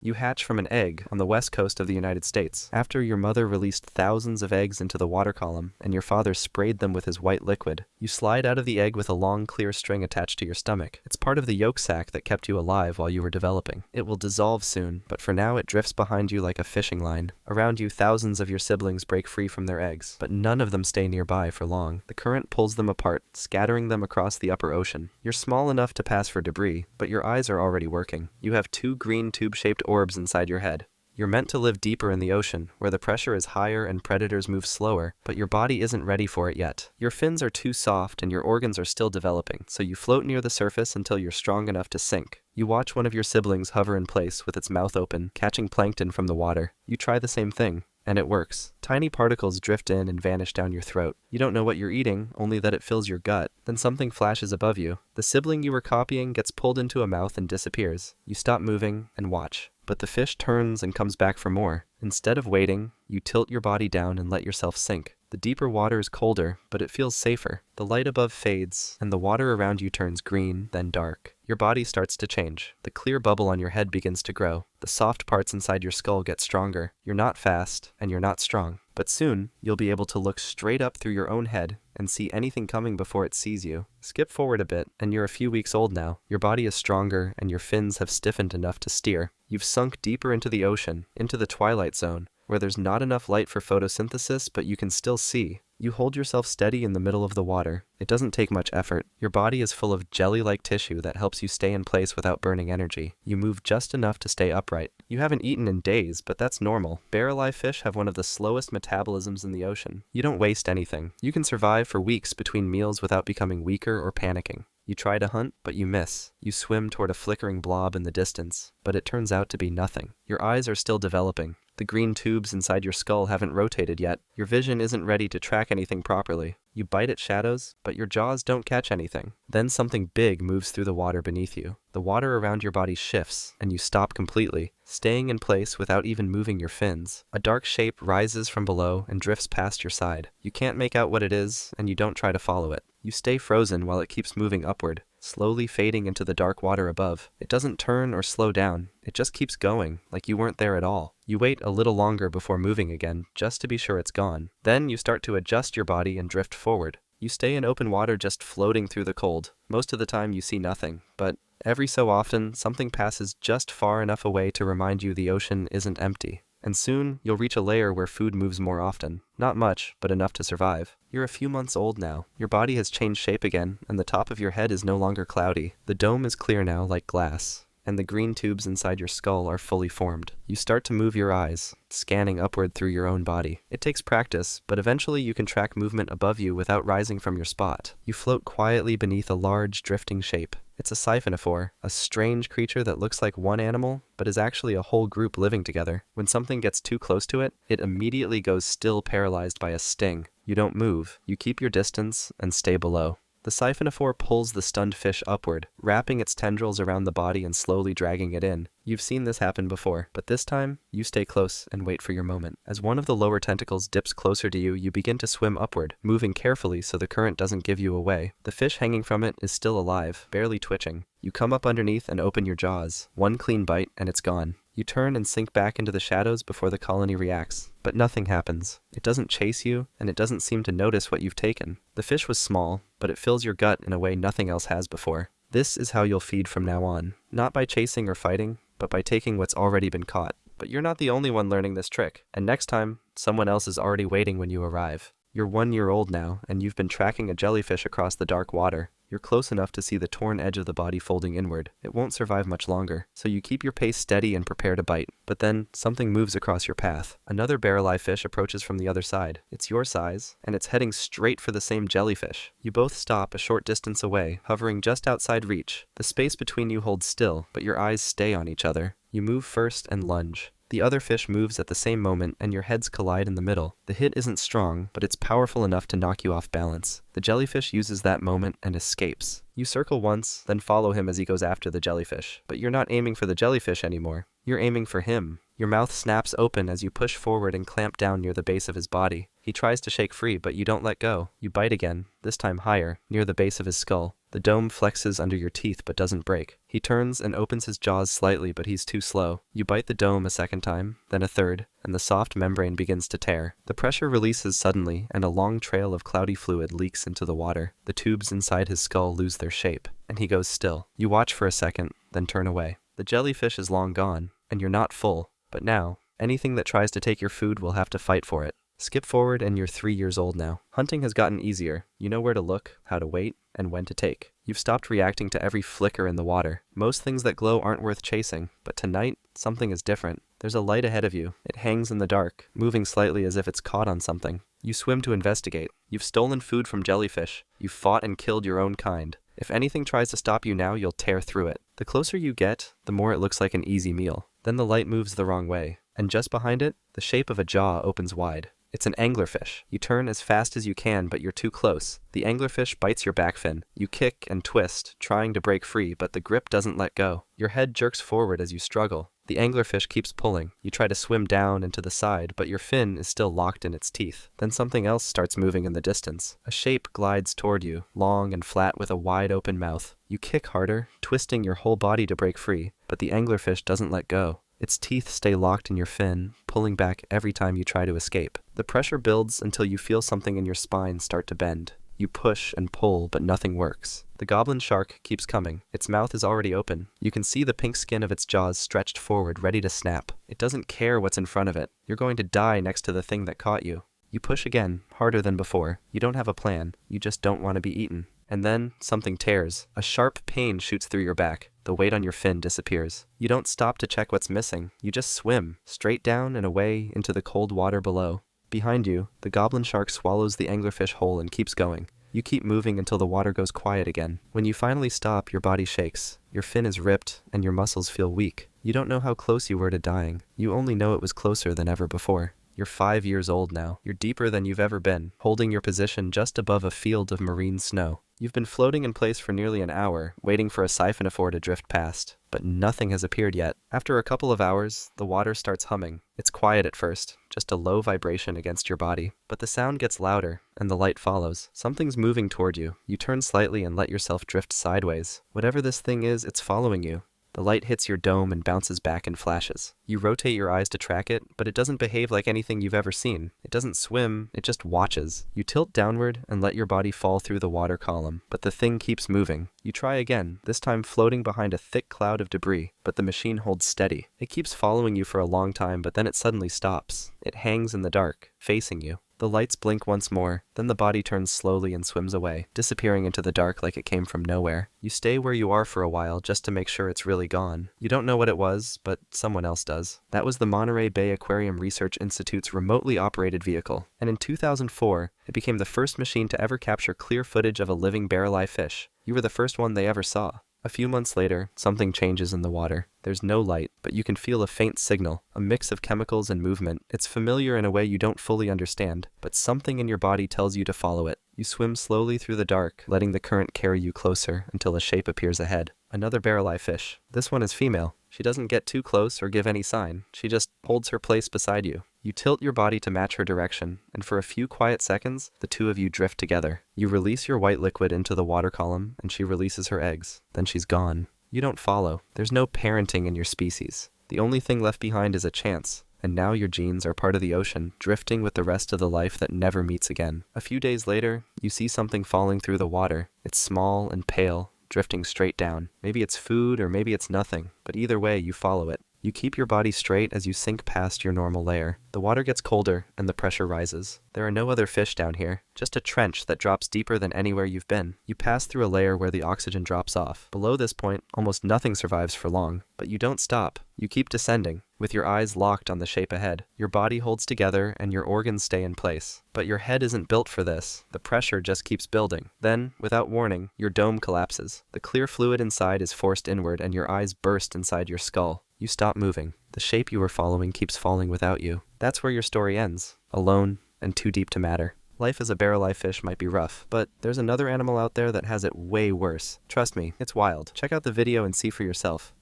You hatch from an egg on the west coast of the United States. After your mother released thousands of eggs into the water column and your father sprayed them with his white liquid, you slide out of the egg with a long, clear string attached to your stomach. It's part of the yolk sac that kept you alive while you were developing. It will dissolve soon, but for now it drifts behind you like a fishing line. Around you, thousands of your siblings break free from their eggs, but none of them stay nearby for long. The current pulls them apart, scattering them across the upper ocean. You're small enough to pass for debris, but your eyes are already working. You have two green tube-shaped orbs inside your head. You're meant to live deeper in the ocean, where the pressure is higher and predators move slower, but your body isn't ready for it yet. Your fins are too soft and your organs are still developing, so you float near the surface until you're strong enough to sink. You watch one of your siblings hover in place with its mouth open, catching plankton from the water. You try the same thing. And it works. Tiny particles drift in and vanish down your throat. You don't know what you're eating, only that it fills your gut. Then something flashes above you. The sibling you were copying gets pulled into a mouth and disappears. You stop moving and watch. But the fish turns and comes back for more. Instead of waiting, you tilt your body down and let yourself sink. The deeper water is colder, but it feels safer. The light above fades, and the water around you turns green, then dark. Your body starts to change. The clear bubble on your head begins to grow. The soft parts inside your skull get stronger. You're not fast, and you're not strong. But soon, you'll be able to look straight up through your own head and see anything coming before it sees you. Skip forward a bit, and you're a few weeks old now. Your body is stronger, and your fins have stiffened enough to steer. You've sunk deeper into the ocean, into the twilight zone, where there's not enough light for photosynthesis, but you can still see. You hold yourself steady in the middle of the water. It doesn't take much effort. Your body is full of jelly-like tissue that helps you stay in place without burning energy. You move just enough to stay upright. You haven't eaten in days, but that's normal. Barreleye fish have one of the slowest metabolisms in the ocean. You don't waste anything. You can survive for weeks between meals without becoming weaker or panicking. You try to hunt, but you miss. You swim toward a flickering blob in the distance, but it turns out to be nothing. Your eyes are still developing. The green tubes inside your skull haven't rotated yet. Your vision isn't ready to track anything properly. You bite at shadows, but your jaws don't catch anything. Then something big moves through the water beneath you. The water around your body shifts, and you stop completely, staying in place without even moving your fins. A dark shape rises from below and drifts past your side. You can't make out what it is, and you don't try to follow it. You stay frozen while it keeps moving upward, slowly fading into the dark water above. It doesn't turn or slow down. It just keeps going, like you weren't there at all. You wait a little longer before moving again, just to be sure it's gone. Then you start to adjust your body and drift forward. You stay in open water just floating through the cold. Most of the time you see nothing, but every so often something passes just far enough away to remind you the ocean isn't empty. And soon, you'll reach a layer where food moves more often. Not much, but enough to survive. You're a few months old now. Your body has changed shape again, and the top of your head is no longer cloudy. The dome is clear now, like glass, and the green tubes inside your skull are fully formed. You start to move your eyes, scanning upward through your own body. It takes practice, but eventually you can track movement above you without rising from your spot. You float quietly beneath a large, drifting shape. It's a siphonophore, a strange creature that looks like one animal, but is actually a whole group living together. When something gets too close to it, it immediately goes still, paralyzed by a sting. You don't move. You keep your distance and stay below. The siphonophore pulls the stunned fish upward, wrapping its tendrils around the body and slowly dragging it in. You've seen this happen before, but this time, you stay close and wait for your moment. As one of the lower tentacles dips closer to you, you begin to swim upward, moving carefully so the current doesn't give you away. The fish hanging from it is still alive, barely twitching. You come up underneath and open your jaws. One clean bite, and it's gone. You turn and sink back into the shadows before the colony reacts. But nothing happens. It doesn't chase you, and it doesn't seem to notice what you've taken. The fish was small, but it fills your gut in a way nothing else has before. This is how you'll feed from now on. Not by chasing or fighting, but by taking what's already been caught. But you're not the only one learning this trick, and next time, someone else is already waiting when you arrive. You're 1 year old now, and you've been tracking a jellyfish across the dark water. You're close enough to see the torn edge of the body folding inward. It won't survive much longer, so you keep your pace steady and prepare to bite. But then, something moves across your path. Another barreleye fish approaches from the other side. It's your size, and it's heading straight for the same jellyfish. You both stop a short distance away, hovering just outside reach. The space between you holds still, but your eyes stay on each other. You move first and lunge. The other fish moves at the same moment, and your heads collide in the middle. The hit isn't strong, but it's powerful enough to knock you off balance. The jellyfish uses that moment and escapes. You circle once, then follow him as he goes after the jellyfish. But you're not aiming for the jellyfish anymore. You're aiming for him. Your mouth snaps open as you push forward and clamp down near the base of his body. He tries to shake free, but you don't let go. You bite again, this time higher, near the base of his skull. The dome flexes under your teeth but doesn't break. He turns and opens his jaws slightly, but he's too slow. You bite the dome a second time, then a third, and the soft membrane begins to tear. The pressure releases suddenly, and a long trail of cloudy fluid leaks into the water. The tubes inside his skull lose their shape, and he goes still. You watch for a second, then turn away. The jellyfish is long gone, and you're not full. But now, anything that tries to take your food will have to fight for it. Skip forward and you're 3 years old now. Hunting has gotten easier. You know where to look, how to wait, and when to take. You've stopped reacting to every flicker in the water. Most things that glow aren't worth chasing, but tonight, something is different. There's a light ahead of you. It hangs in the dark, moving slightly as if it's caught on something. You swim to investigate. You've stolen food from jellyfish. You've fought and killed your own kind. If anything tries to stop you now, you'll tear through it. The closer you get, the more it looks like an easy meal. Then the light moves the wrong way, and just behind it, the shape of a jaw opens wide. It's an anglerfish. You turn as fast as you can, but you're too close. The anglerfish bites your back fin. You kick and twist, trying to break free, but the grip doesn't let go. Your head jerks forward as you struggle. The anglerfish keeps pulling. You try to swim down and to the side, but your fin is still locked in its teeth. Then something else starts moving in the distance. A shape glides toward you, long and flat with a wide open mouth. You kick harder, twisting your whole body to break free, but the anglerfish doesn't let go. Its teeth stay locked in your fin, pulling back every time you try to escape. The pressure builds until you feel something in your spine start to bend. You push and pull, but nothing works. The goblin shark keeps coming. Its mouth is already open. You can see the pink skin of its jaws stretched forward, ready to snap. It doesn't care what's in front of it. You're going to die next to the thing that caught you. You push again, harder than before. You don't have a plan. You just don't want to be eaten. And then, something tears. A sharp pain shoots through your back. The weight on your fin disappears. You don't stop to check what's missing. You just swim, straight down and away into the cold water below. Behind you, the goblin shark swallows the anglerfish whole and keeps going. You keep moving until the water goes quiet again. When you finally stop, your body shakes. Your fin is ripped, and your muscles feel weak. You don't know how close you were to dying. You only know it was closer than ever before. You're 5 years old now. You're deeper than you've ever been, holding your position just above a field of marine snow. You've been floating in place for nearly an hour, waiting for a siphonophore to drift past, but nothing has appeared yet. After a couple of hours, the water starts humming. It's quiet at first, just a low vibration against your body. But the sound gets louder, and the light follows. Something's moving toward you. You turn slightly and let yourself drift sideways. Whatever this thing is, it's following you. The light hits your dome and bounces back in flashes. You rotate your eyes to track it, but it doesn't behave like anything you've ever seen. It doesn't swim, it just watches. You tilt downward and let your body fall through the water column, but the thing keeps moving. You try again, this time floating behind a thick cloud of debris, but the machine holds steady. It keeps following you for a long time, but then it suddenly stops. It hangs in the dark, facing you. The lights blink once more, then the body turns slowly and swims away, disappearing into the dark like it came from nowhere. You stay where you are for a while just to make sure it's really gone. You don't know what it was, but someone else does. That was the Monterey Bay Aquarium Research Institute's remotely operated vehicle, and in 2004, it became the first machine to ever capture clear footage of a living barreleye fish. You were the first one they ever saw. A few months later, something changes in the water. There's no light, but you can feel a faint signal, a mix of chemicals and movement. It's familiar in a way you don't fully understand, but something in your body tells you to follow it. You swim slowly through the dark, letting the current carry you closer until a shape appears ahead. Another barreleye fish. This one is female. She doesn't get too close or give any sign. She just holds her place beside you. You tilt your body to match her direction, and for a few quiet seconds, the two of you drift together. You release your white liquid into the water column, and she releases her eggs. Then she's gone. You don't follow. There's no parenting in your species. The only thing left behind is a chance. And now your genes are part of the ocean, drifting with the rest of the life that never meets again. A few days later, you see something falling through the water. It's small and pale, drifting straight down. Maybe it's food or maybe it's nothing, but either way, you follow it. You keep your body straight as you sink past your normal layer. The water gets colder and the pressure rises. There are no other fish down here, just a trench that drops deeper than anywhere you've been. You pass through a layer where the oxygen drops off. Below this point, almost nothing survives for long, but you don't stop. You keep descending, with your eyes locked on the shape ahead. Your body holds together and your organs stay in place. But your head isn't built for this. The pressure just keeps building. Then, without warning, your dome collapses. The clear fluid inside is forced inward and your eyes burst inside your skull. You stop moving. The shape you were following keeps falling without you. That's where your story ends, alone and too deep to matter. Life as a barreleye fish might be rough, but there's another animal out there that has it way worse. Trust me, it's wild. Check out the video and see for yourself.